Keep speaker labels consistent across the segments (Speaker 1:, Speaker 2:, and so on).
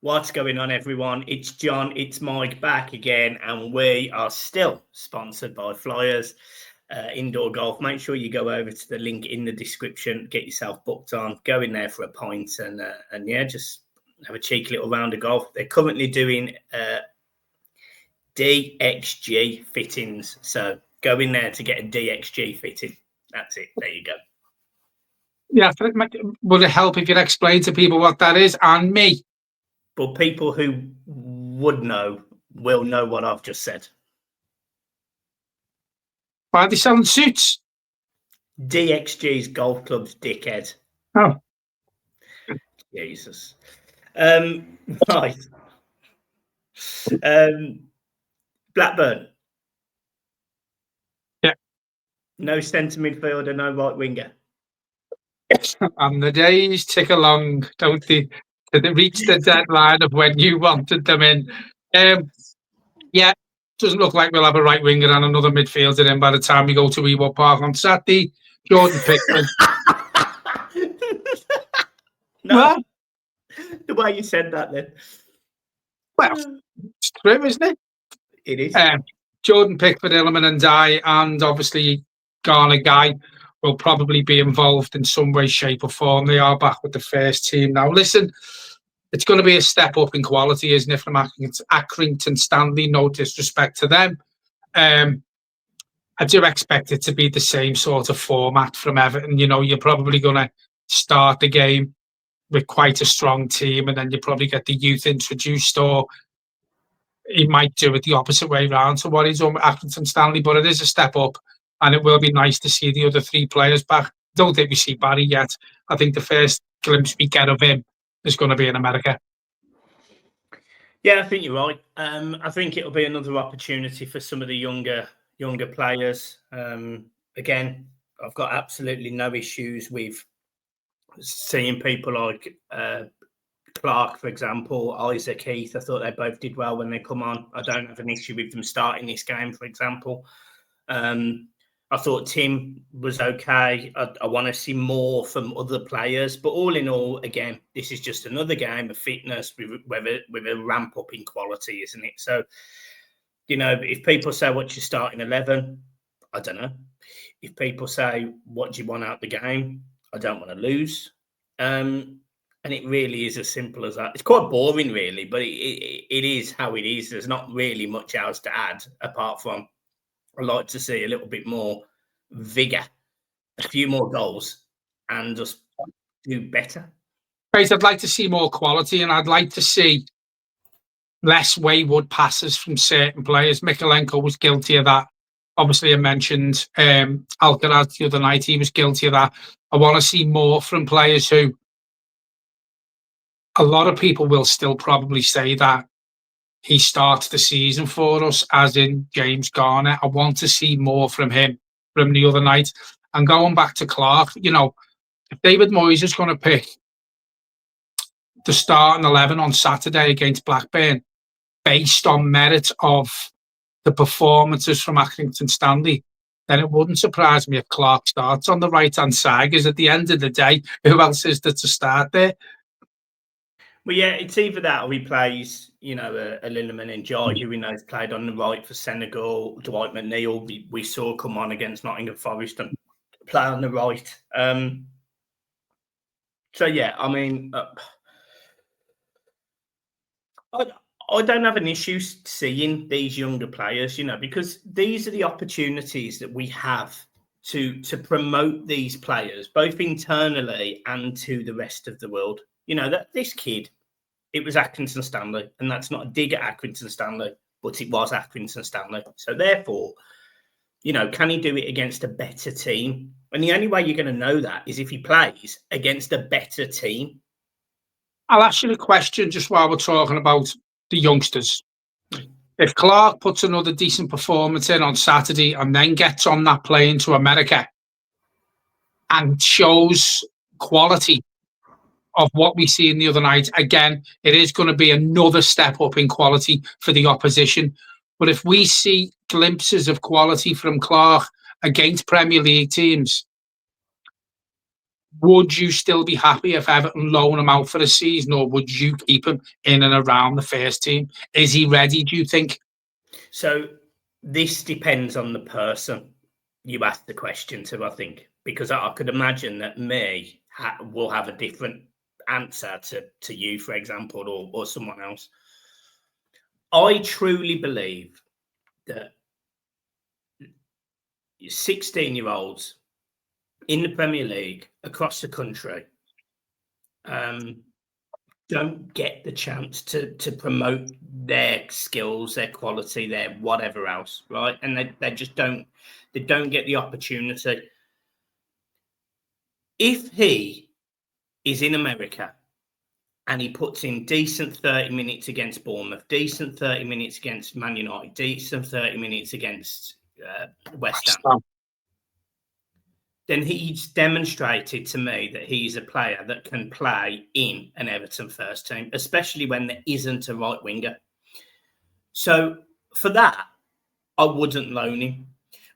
Speaker 1: What's going on, everyone? It's John, it's Mike back again, and we are still sponsored by Flyers Indoor Golf. Make sure you go over to the link in the description, get yourself booked on, go in there for a pint, and yeah, just have a cheeky little round of golf. They're currently doing DXG fittings, so go in there to get a DXG fitting. That's it. There you go.
Speaker 2: Yeah, would it help if you explain to people what that is and me?
Speaker 1: But people who would know will know what I've just said.
Speaker 2: Why are they selling suits?
Speaker 1: DXG's golf clubs, dickhead.
Speaker 2: Oh.
Speaker 1: Jesus. Right. Blackburn.
Speaker 2: Yeah.
Speaker 1: No centre midfielder, no right winger.
Speaker 2: And the days tick along, don't they? They reach the deadline of when you wanted them in. Yeah, doesn't look like we'll have a right winger and another midfielder in by the time we go to Ewood Park on Saturday. Jordan Pickford.
Speaker 1: No.
Speaker 2: What?
Speaker 1: The way you said that then.
Speaker 2: Well, it's true, isn't it?
Speaker 1: It is.
Speaker 2: Jordan Pickford, Ndiaye, and obviously Ghana Guy will probably be involved in some way, shape, or form. They are back with the first team now. Listen, it's going to be a step up in quality, isn't it, from Accrington Stanley? No disrespect to them. I do expect it to be the same sort of format from Everton. You know, you're probably going to start the game with quite a strong team, and then you probably get the youth introduced, or he might do it the opposite way around to what he's done with Accrington Stanley. But it is a step up, and it will be nice to see the other three players back. Don't think we see Barry yet. I think the first glimpse we get of him is going to be in America.
Speaker 1: Yeah, I think you're right. I think it'll be another opportunity for some of the younger players. Again, I've got absolutely no issues with seeing people like Clark, for example, Isaac Heath. I thought they both did well when they come on. I don't have an issue with them starting this game, for example. I thought Tim was okay. I want to see more from other players. But all in all, again, this is just another game of fitness with a ramp up in quality, isn't it? So, you know, if people say, what's your starting 11? I don't know. If people say, what do you want out the game? I don't want to lose. And it really is as simple as that. It's quite boring, really, but it is how it is. There's not really much else to add apart from I'd like to see a little bit more vigour, a few more goals, and just do better.
Speaker 2: Right, I'd like to see more quality, and I'd like to see less wayward passes from certain players. Mikalenko was guilty of that. Obviously, I mentioned Alcaraz the other night. He was guilty of that. I want to see more from players who a lot of people will still probably say that he starts the season for us, as in James Garner. I want to see more from him from the other night. And going back to Clark, you know, if David Moyes is going to pick the starting 11 on Saturday against Blackburn based on merit of the performances from Accrington Stanley, then it wouldn't surprise me if Clark starts on the right-hand side, because at the end of the day, who else is there to start there?
Speaker 1: Well, yeah, it's either that or he plays, you know, a Lilliman and Ndiaye, who we know has played on the right for Senegal. Dwight McNeil, we saw come on against Nottingham Forest and play on the right. So, yeah, I mean, I don't have an issue seeing these younger players, you know, because these are the opportunities that we have to promote these players, both internally and to the rest of the world. You know, that this kid, it was Accrington Stanley, and that's not a dig at Accrington Stanley, but it was Accrington Stanley. So therefore, you know, can he do it against a better team? And the only way you're going to know that is if he plays against a better team.
Speaker 2: I'll ask you a question just while we're talking about the youngsters. If Clark puts another decent performance in on Saturday and then gets on that plane to America and shows quality of what we see in the other night, again, it is going to be another step up in quality for the opposition. But if we see glimpses of quality from Clark against Premier League teams, would you still be happy if Everton loan him out for a season, or would you keep him in and around the first team? Is he ready, do you think?
Speaker 1: So this depends on the person you ask the question to, I think, because I could imagine that me will have a different answer to you, for example, or someone else. I truly believe that 16-year-olds in the Premier League across the country don't get the chance to promote their skills, their quality, their whatever else, right? And they just don't get the opportunity. If he is in America and he puts in decent 30 minutes against Bournemouth, decent 30 minutes against Man United, decent 30 minutes against West Ham, then he's demonstrated to me that he's a player that can play in an Everton first team, especially when there isn't a right winger. So for that, I wouldn't loan him.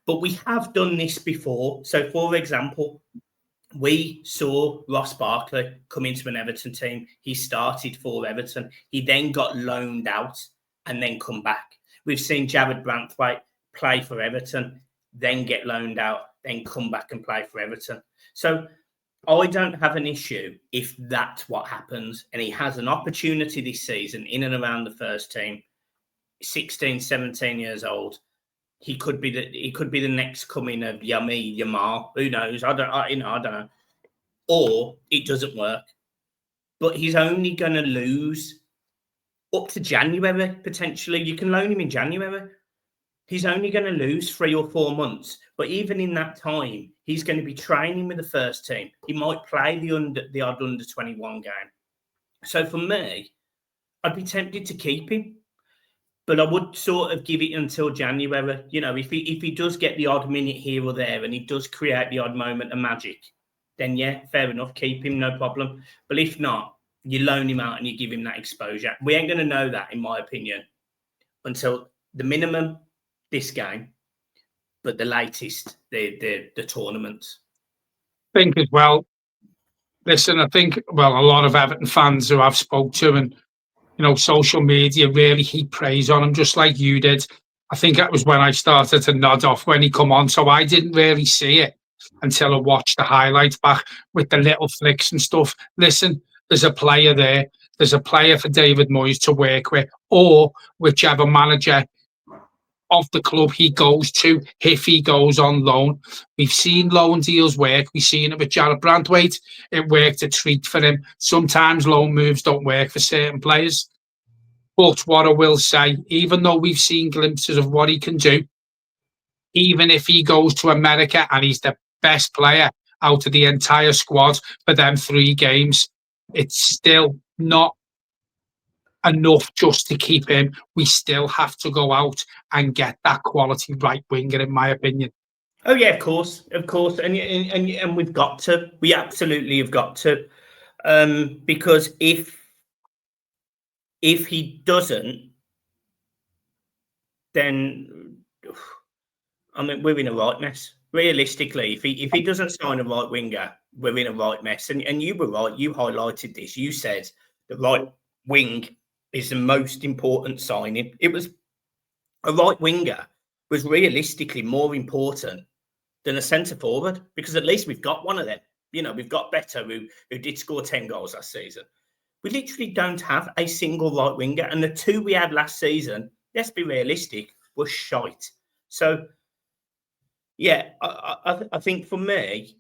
Speaker 1: But we have done this before. So, for example, we saw Ross Barkley come into an Everton team. He started for Everton. He then got loaned out and then come back. We've seen Jared Branthwaite play for Everton, then get loaned out, then come back and play for Everton. So I don't have an issue if that's what happens. And he has an opportunity this season in and around the first team, 16, 17 years old. He could be the next coming of Yami Yamal. Who knows? I don't know. Or it doesn't work. But he's only going to lose up to January, potentially. You can loan him in January. He's only going to lose 3 or 4 months. But even in that time, he's going to be training with the first team. He might play the odd under-21 game. So for me, I'd be tempted to keep him. But I would sort of give it until January. You know, if he does get the odd minute here or there and he does create the odd moment of magic, then yeah, fair enough, keep him, no problem. But if not, you loan him out and you give him that exposure. We ain't going to know that, in my opinion, until the minimum this game, but the latest, the tournaments.
Speaker 2: I think as well, listen, I think, well, a lot of Everton fans who I've spoke to and, you know, social media really heap praise on him, just like you did. I think that was when I started to nod off when he come on. So I didn't really see it until I watched the highlights back with the little flicks and stuff. Listen, there's a player there. There's a player for David Moyes to work with, or whichever manager of the club he goes to if he goes on loan. We've seen loan deals work. We've seen it with Jared Branthwaite. It worked a treat for him. Sometimes loan moves don't work for certain players. But what I will say, even though we've seen glimpses of what he can do, even if he goes to America and he's the best player out of the entire squad for them 3 games, it's still not enough just to keep him. We still have to go out and get that quality right winger, in my opinion.
Speaker 1: Oh yeah, of course, and we've got to. We absolutely have got to, because if he doesn't, then I mean we're in a right mess. Realistically, if he doesn't sign a right winger, we're in a right mess. And you were right. You highlighted this. You said the right wing is the most important signing. It was a right winger was realistically more important than a centre forward, because at least we've got one of them. You know, we've got Beto who did score 10 goals last season. We literally don't have a single right winger, and the 2 we had last season, let's be realistic, were shite. So yeah, I think for me,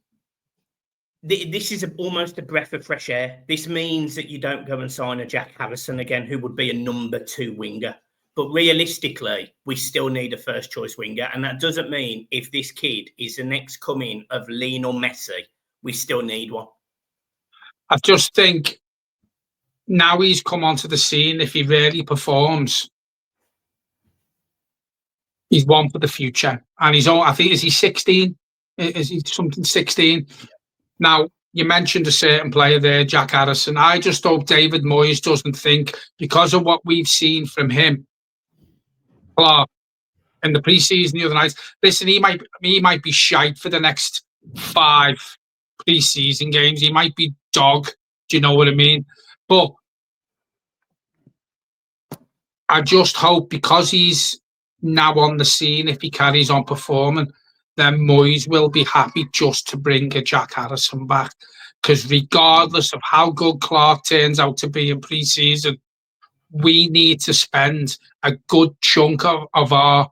Speaker 1: this is almost a breath of fresh air. This means that you don't go and sign a Jack Harrison again, who would be a number 2 winger. But realistically, we still need a first choice winger. And that doesn't mean if this kid is the next coming of Lionel Messi, we still need one.
Speaker 2: I just think now he's come onto the scene, if he really performs, he's one for the future. And he's all, I think, is he 16? Is he something 16? Now, you mentioned a certain player there, Jack Harrison. I just hope David Moyes doesn't think, because of what we've seen from him, Clark, in the pre-season the other night, listen, he might be shite for the next 5 pre-season games. He might be dog. Do you know what I mean? But I just hope, because he's now on the scene, if he carries on performing, then Moyes will be happy just to bring a Jack Harrison back. Because regardless of how good Clark turns out to be in pre-season, we need to spend a good chunk of our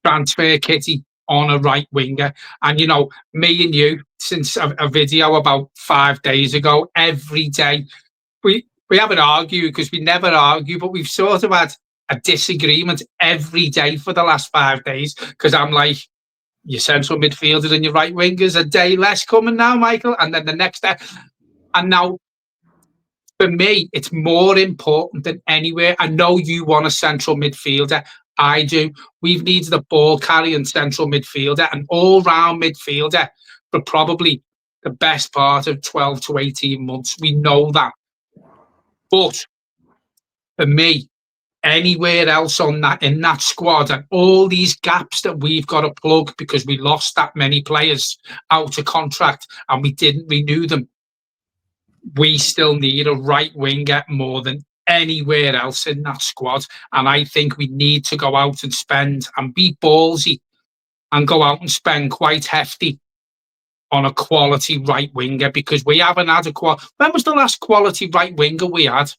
Speaker 2: transfer kitty on a right winger. And, you know, me and you, since a video about 5 days ago, every day, we haven't argued, because we never argue, but we've sort of had a disagreement every day for the last 5 days, because I'm like, your central midfielders and your right wingers, a day less coming now, Michael, and then the next day. And now, for me, it's more important than anywhere. I know you want a central midfielder. I do. We've needed a ball-carrying central midfielder, an all-round midfielder, for probably the best part of 12 to 18 months. We know that. But for me, anywhere else in that squad, and all these gaps that we've got to plug because we lost that many players out of contract and we didn't renew them, we still need a right winger more than anywhere else in that squad. And I think we need to go out and spend and be ballsy and go out and spend quite hefty on a quality right winger, because we haven't had when was the last quality right winger we had?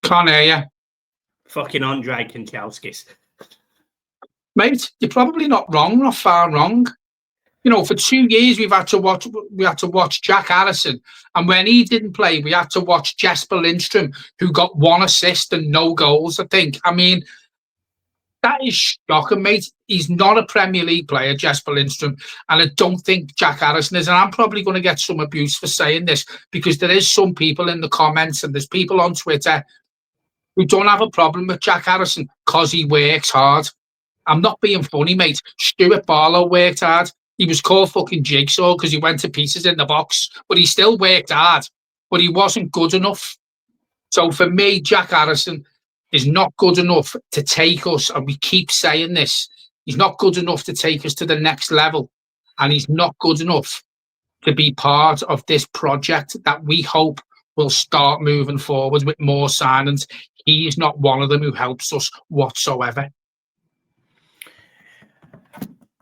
Speaker 2: Can't hear you.
Speaker 1: Fucking Andre Kanchelskis.
Speaker 2: Mate, you're probably not wrong, not far wrong. You know, for 2 years we had to watch Jack Harrison, and when he didn't play, we had to watch Jesper Lindstrom, who got 1 assist and no goals, I think. I mean, that is shocking, mate. He's not a Premier League player, Jesper Lindstrom, and I don't think Jack Harrison is. And I'm probably going to get some abuse for saying this, because there is some people in the comments and there's people on Twitter who don't have a problem with Jack Harrison because he works hard. I'm not being funny, mate. Stuart Barlow worked hard. He was called fucking Jigsaw because he went to pieces in the box, but he still worked hard, but he wasn't good enough. So for me, Jack Harrison is not good enough to take us, and we keep saying this, he's not good enough to take us to the next level, and he's not good enough to be part of this project that we hope will start moving forward with more signings. He's not one of them who helps us whatsoever.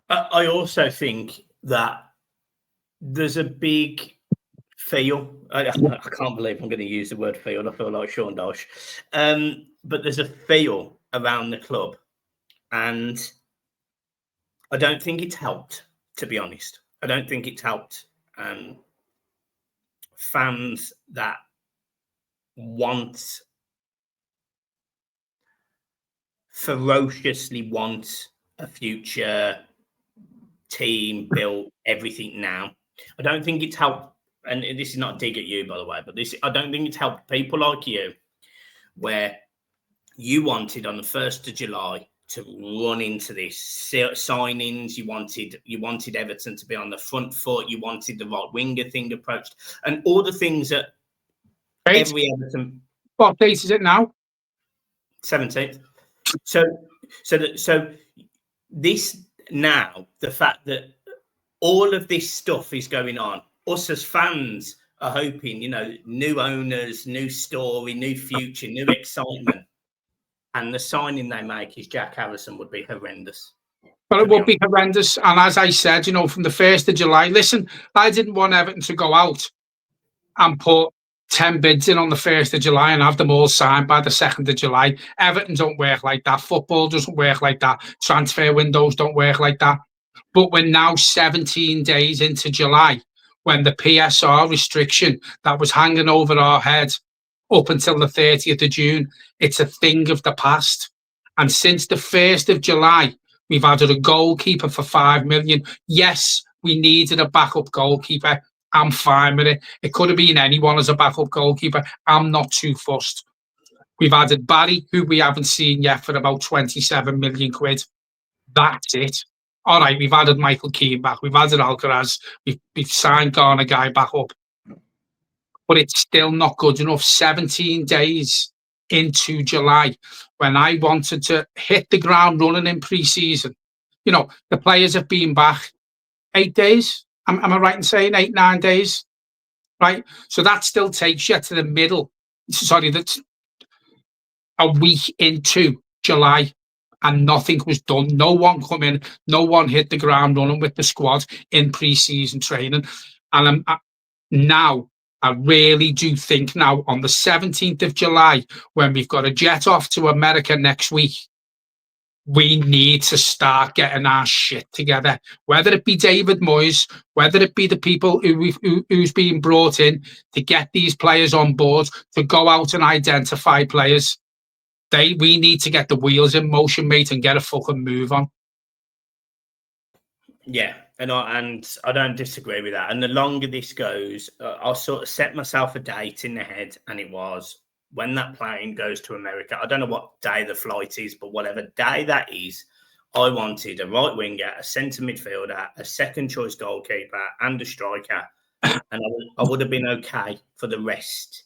Speaker 1: I also think that there's a big feel. I can't believe I'm going to use the word feel. I feel like Sean Dosh. But there's a feel around the club. And I don't think it's helped, to be honest. I don't think it's helped fans that ferociously want a future team built, everything now. I don't think it's helped, and this is not a dig at you, by the way, but I don't think it's helped people like you, where you wanted on the 1st of July to run into this signings. You wanted Everton to be on the front foot. You wanted the right winger thing approached, and all the things that every Everton.
Speaker 2: What date is it now?
Speaker 1: 17th. So this now, the fact that all of this stuff is going on, us as fans are hoping, you know, new owners, new story, new future, new excitement. And the signing they make is Jack Harrison would be horrendous.
Speaker 2: But it would be horrendous. And as I said, you know, from the 1st of July, listen, I didn't want Everton to go out and put 10 bids in on the 1st of July and have them all signed by the 2nd of July. Everton don't work like that. Football doesn't work like that. Transfer windows don't work like that. But we're now 17 days into July, when the PSR restriction that was hanging over our head up until the 30th of June, it's a thing of the past. And since the 1st of July, we've added a goalkeeper for 5 million. Yes, we needed a backup goalkeeper. I'm fine with it. It could have been anyone as a backup goalkeeper. I'm not too fussed. We've added Barry, who we haven't seen yet, for about 27 million quid. That's it. All right, we've added Michael Keane back. We've added Alcaraz. We've signed Garner guy back up. But it's still not good enough. 17 days into July, when I wanted to hit the ground running in pre-season, You know, the players have been back 8 days. Am I right in saying 8, 9 days? Right. So that still takes you to the middle. Sorry, that's a week into July, and nothing was done. No one come in. No one hit the ground running with the squad in pre-season training. And now, I really do think now on the 17th of July, when we've got a jet off to America next week, we need to start getting our shit together. Whether it be David Moyes, whether it be the people who's being brought in to get these players on board, to go out and identify players, we need to get the wheels in motion, mate, and get a fucking move on.
Speaker 1: Yeah, and I don't disagree with that. And the longer this goes, I'll sort of set myself a date in the head, and it was when that plane goes to America. I don't know what day the flight is, but whatever day that is, I wanted a right winger, a centre midfielder, a second choice goalkeeper, and a striker. And I would have been okay for the rest.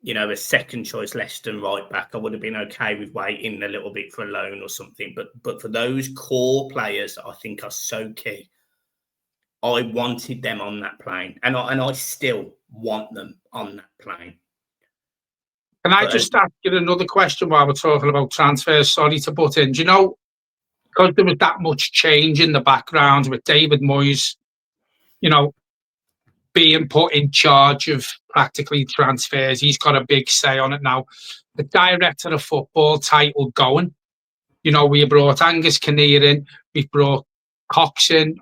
Speaker 1: You know, a second choice Leicester right back, I would have been okay with waiting a little bit for a loan or something. But for those core players, I think are so key. I wanted them on that plane, and I still want them on that plane.
Speaker 2: Can I just ask you another question while we're talking about transfers? Sorry to butt in. Do you know, because there was that much change in the background with David Moyes, you know, being put in charge of practically transfers, he's got a big say on it now. The director of football title going, you know, we brought Angus Kinnear in, we've brought Cox in,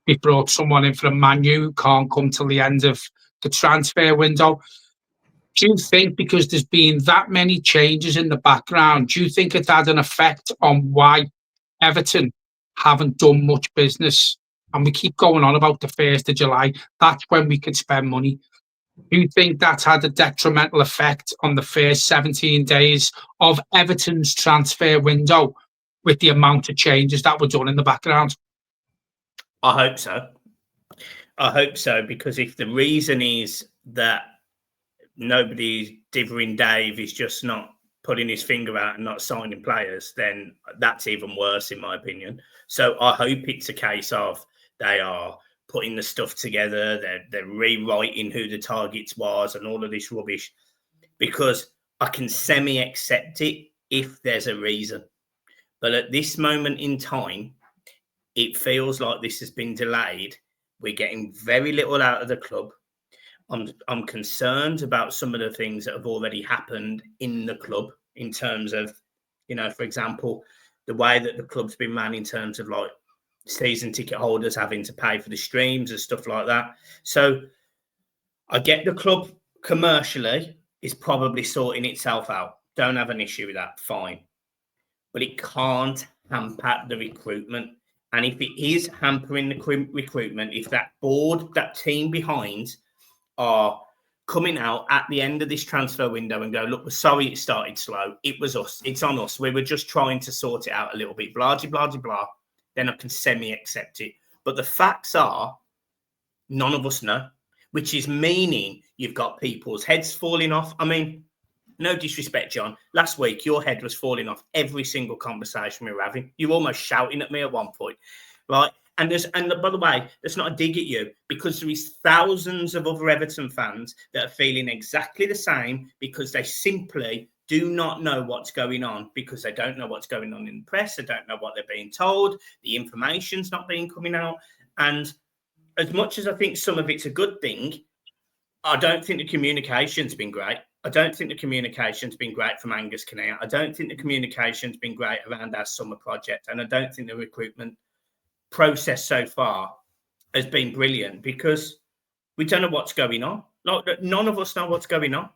Speaker 2: we've brought someone in from Man U who can't come till the end of the transfer window. Do you think, because there's been that many changes in the background, do you think it's had an effect on why Everton haven't done much business? And we keep going on about the 1st of July. That's when we can spend money. Do you think that's had a detrimental effect on the first 17 days of Everton's transfer window with the amount of changes that were done in the background?
Speaker 1: I hope so. I hope so, because if the reason is that nobody dithering Dave is just not putting his finger out and not signing players, then that's even worse, in my opinion. So I hope it's a case of they are putting the stuff together, they're rewriting who the targets was and all of this rubbish, because I can semi-accept it if there's a reason. But at this moment in time, it feels like this has been delayed. We're getting very little out of the club. I'm concerned about some of the things that have already happened in the club in terms of, you know, for example, the way that the club's been ran in terms of like season ticket holders having to pay for the streams and stuff like that. So I get the club commercially is probably sorting itself out. Don't have an issue with that. Fine. But it can't hamper the recruitment. And if it is hampering the recruitment, if that board, that team behind are coming out at the end of this transfer window and go, look, we're sorry it started slow. It was us. It's on us. We were just trying to sort it out a little bit. Blah, blah, blah, blah. Then I can semi-accept it. But the facts are, none of us know, which is meaning you've got people's heads falling off. I mean, no disrespect, John. Last week, your head was falling off every single conversation we were having. You were almost shouting at me at one point, right? And by the way, that's not a dig at you, because there is thousands of other Everton fans that are feeling exactly the same, because they simply do not know what's going on, because they don't know what's going on in the press. They don't know what they're being told. The information's not being coming out. And as much as I think some of it's a good thing, I don't think the communication's been great. I don't think the communication's been great from Angus Kinnear. I don't think the communication's been great around our summer project. And I don't think the recruitment process so far has been brilliant, because we don't know what's going on. Like, none of us know what's going on.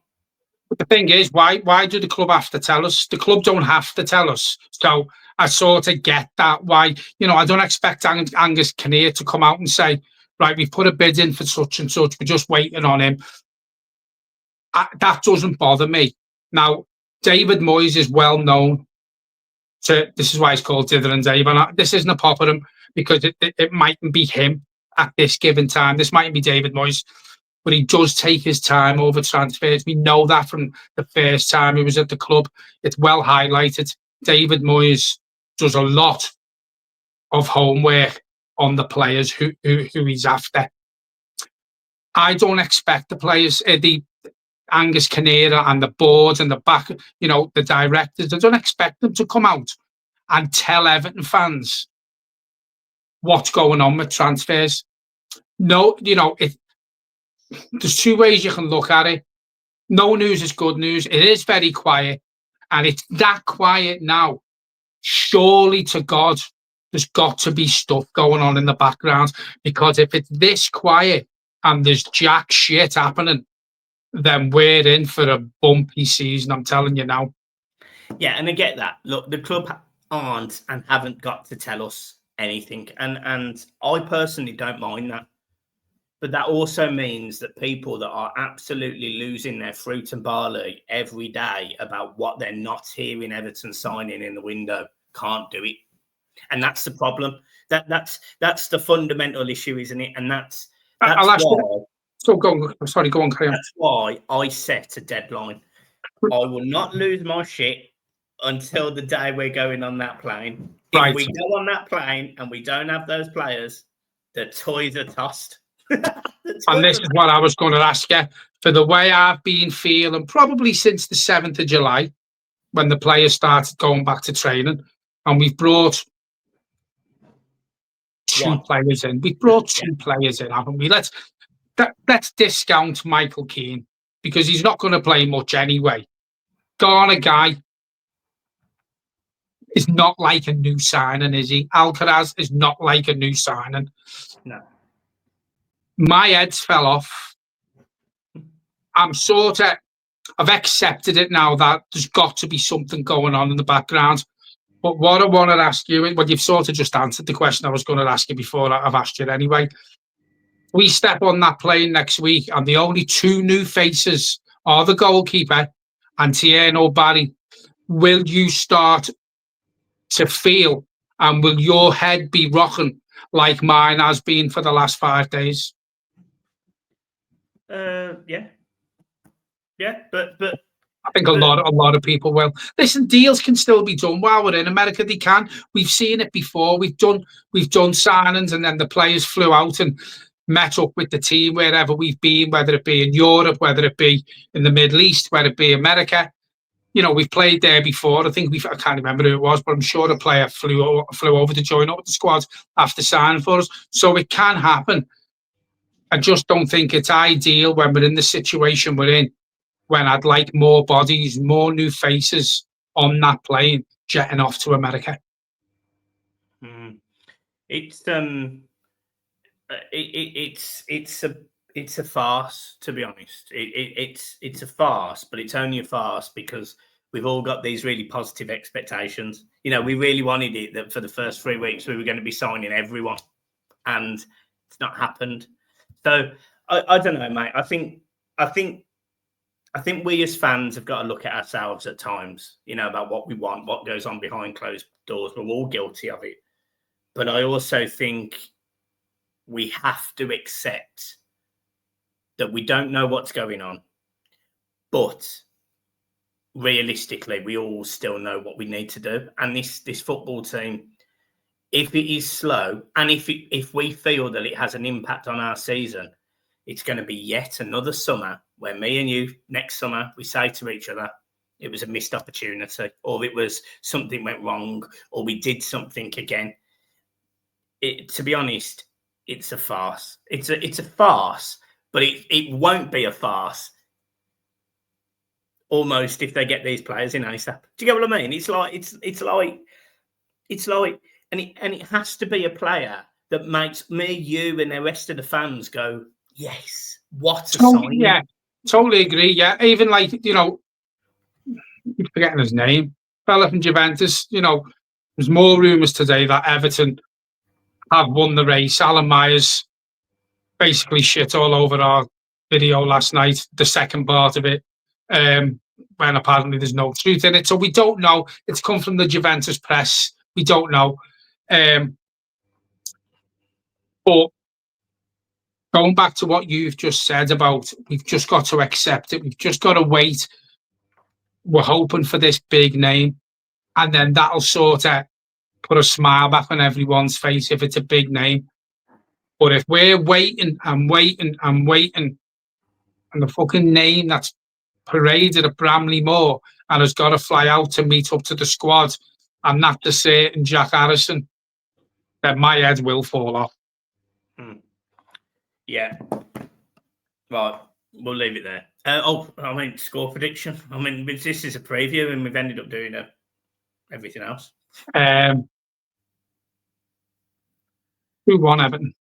Speaker 2: But the thing is, why do the club have to tell us? The club don't have to tell us. So I sort of get that. Why, you know, I don't expect Angus Kinnear to come out and say, right, we've put a bid in for such and such, we're just waiting on him. That doesn't bother me. Now, David Moyes is well known to, this is why he's called Dither and Dave, and this isn't a pop at him, because it mightn't be him at this given time. This mightn't be David Moyes, but he does take his time over transfers. We know that from the first time he was at the club. It's well highlighted. David Moyes does a lot of homework on the players who he's after. I don't expect the players, the Angus Kinnear and the board and the back, the directors, I don't expect them to come out and tell Everton fans what's going on with transfers. No, there's two ways you can look at it. No news is good news. It is very quiet, and it's that quiet now. Surely to God, there's got to be stuff going on in the background, because if it's this quiet and there's jack shit happening, then we're in for a bumpy season, I'm telling you now.
Speaker 1: Yeah, and I get that. Look, the club aren't and haven't got to tell us anything. And I personally don't mind that. But that also means that people that are absolutely losing their fruit and barley every day about what they're not hearing Everton signing in the window can't do it. And that's the problem. That's the fundamental issue, isn't it? And that's why.
Speaker 2: So go on, carry on.
Speaker 1: That's why I set a deadline. I will not lose my shit until the day we're going on that plane.
Speaker 2: Right.
Speaker 1: If we go on that plane and we don't have those players, the toys are tossed.
Speaker 2: And this is what I was going to ask you. For the way I've been feeling, probably since the 7th of July, when the players started going back to training, and we've brought two players in. We've brought two players in, haven't we? Let's discount Michael Keane, because he's not going to play much anyway. Garner guy is not like a new signing, is he? Alcaraz is not like a new signing.
Speaker 1: No.
Speaker 2: My head's fell off. I've accepted it now that there's got to be something going on in the background. But what I want to ask you, well, you've sort of just answered the question I was going to ask you before I've asked you anyway. We step on that plane next week, and the only two new faces are the goalkeeper and Tierno Barry. Will you start to feel, and will your head be rocking like mine has been for the last 5 days?
Speaker 1: Yeah, but
Speaker 2: I think a lot of people will. Listen, deals can still be done while we're in America. They can. We've seen it before. We've done signings, and then the players flew out and met up with the team wherever we've been, whether it be in Europe, whether it be in the Middle East, whether it be America. We've played there before. I can't remember who it was, but I'm sure a player flew over to join up with the squad after signing for us. So it can happen. I just don't think it's ideal when we're in the situation we're in, when I'd like more bodies, more new faces on that plane jetting off to America.
Speaker 1: It's a farce, to be honest. It's a farce, but it's only a farce because we've all got these really positive expectations. We really wanted it that for the first 3 weeks we were going to be signing everyone, and it's not happened. So I don't know, mate. I think we as fans have got to look at ourselves at times, about what we want, what goes on behind closed doors. We're all guilty of it. But I also think we have to accept that we don't know what's going on. But realistically, we all still know what we need to do. And this football team, if it is slow, and if we feel that it has an impact on our season, it's going to be yet another summer where me and you, next summer, we say to each other, it was a missed opportunity, or it was something went wrong, or we did something again. To be honest, it's a farce. It's a farce, but it won't be a farce almost if they get these players in ASAP. Do you get what I mean? It's like, and it has to be a player that makes me, you, and the rest of the fans go, yes, what a sign.
Speaker 2: Yeah, totally agree. Yeah, even like, I'm forgetting his name, fella from Juventus, there's more rumours today that Everton have won the race. Alan Myers basically shit all over our video last night, the second part of it, when apparently there's no truth in it. So we don't know. It's come from the Juventus press. We don't know. But going back to what you've just said about, we've just got to accept it. We've just got to wait. We're hoping for this big name, and then that'll sort of put a smile back on everyone's face if it's a big name. But if we're waiting and waiting and waiting, and the fucking name that's paraded at Bramley-Moore and has got to fly out to meet up to the squad, and not the certain Jack Harrison, then my head will fall off.
Speaker 1: Yeah. Right. We'll leave it there. Score prediction. This is a preview, and we've ended up doing everything else.
Speaker 2: 2-1 Everton.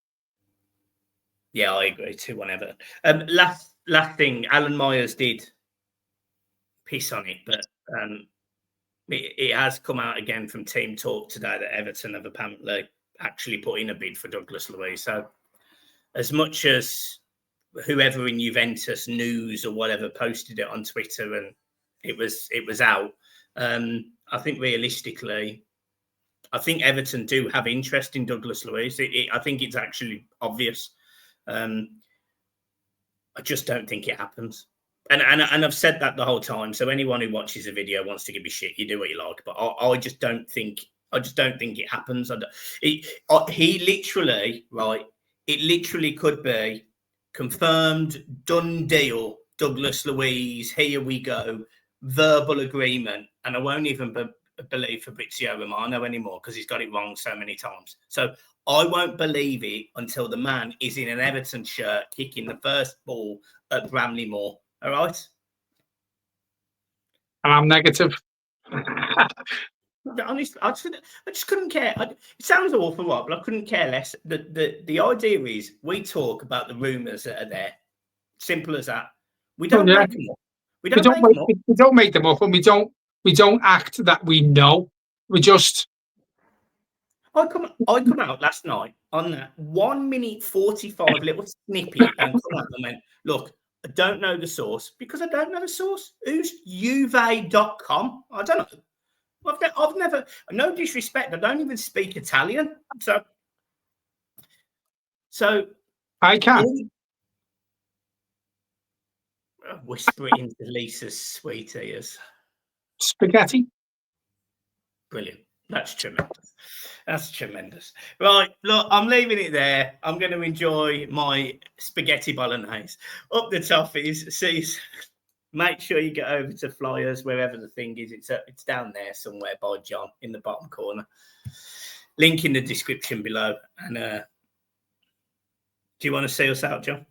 Speaker 1: Yeah, I agree. 2-1 Everton. Last thing, Alan Myers did piss on it, but it has come out again from Team Talk today that Everton have apparently actually put in a bid for Douglas Luiz. So as much as whoever in Juventus News or whatever posted it on Twitter and it was out, I think realistically, I think Everton do have interest in Douglas Luiz. I think it's actually obvious. I just don't think it happens. And I've said that the whole time. So anyone who watches a video wants to give me shit, you do what you like. But I just don't think it happens. He literally, right? It literally could be confirmed, done deal. Douglas Luiz, here we go, verbal agreement, and I won't even believe Fabrizio Romano anymore because he's got it wrong so many times. So I won't believe it until the man is in an Everton shirt kicking the first ball at Bramley-Moore. All right?
Speaker 2: And I'm negative.
Speaker 1: Honestly, I just couldn't care. It sounds awful, right? But I couldn't care less. The idea is we talk about the rumours that are there. Simple as that. We don't make them up. We
Speaker 2: don't make them up, and we don't act that we know. We just.
Speaker 1: I come out last night on that 1 minute 45 little snippet and come out and went, look, I don't know the source because I don't know the source. Who's Juve.com? I don't know. I've never, no disrespect, I don't even speak Italian. So
Speaker 2: I can.
Speaker 1: Whisper it into Lisa's sweet ears.
Speaker 2: Spaghetti.
Speaker 1: Brilliant. That's tremendous. Right, look, I'm leaving it there. I'm going to enjoy my spaghetti bolognese. Up the toffees. See, make sure you get over to Flyers, wherever the thing is. It's down there somewhere by John in the bottom corner. Link in the description below. And do you want to see us out, John?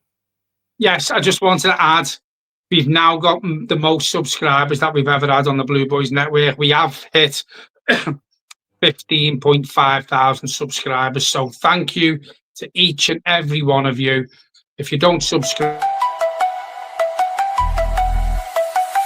Speaker 2: Yes, I just wanted to add, we've now got the most subscribers that we've ever had on the Blue Boys Network. We have hit 15.5 thousand subscribers. So thank you to each and every one of you. If you don't subscribe,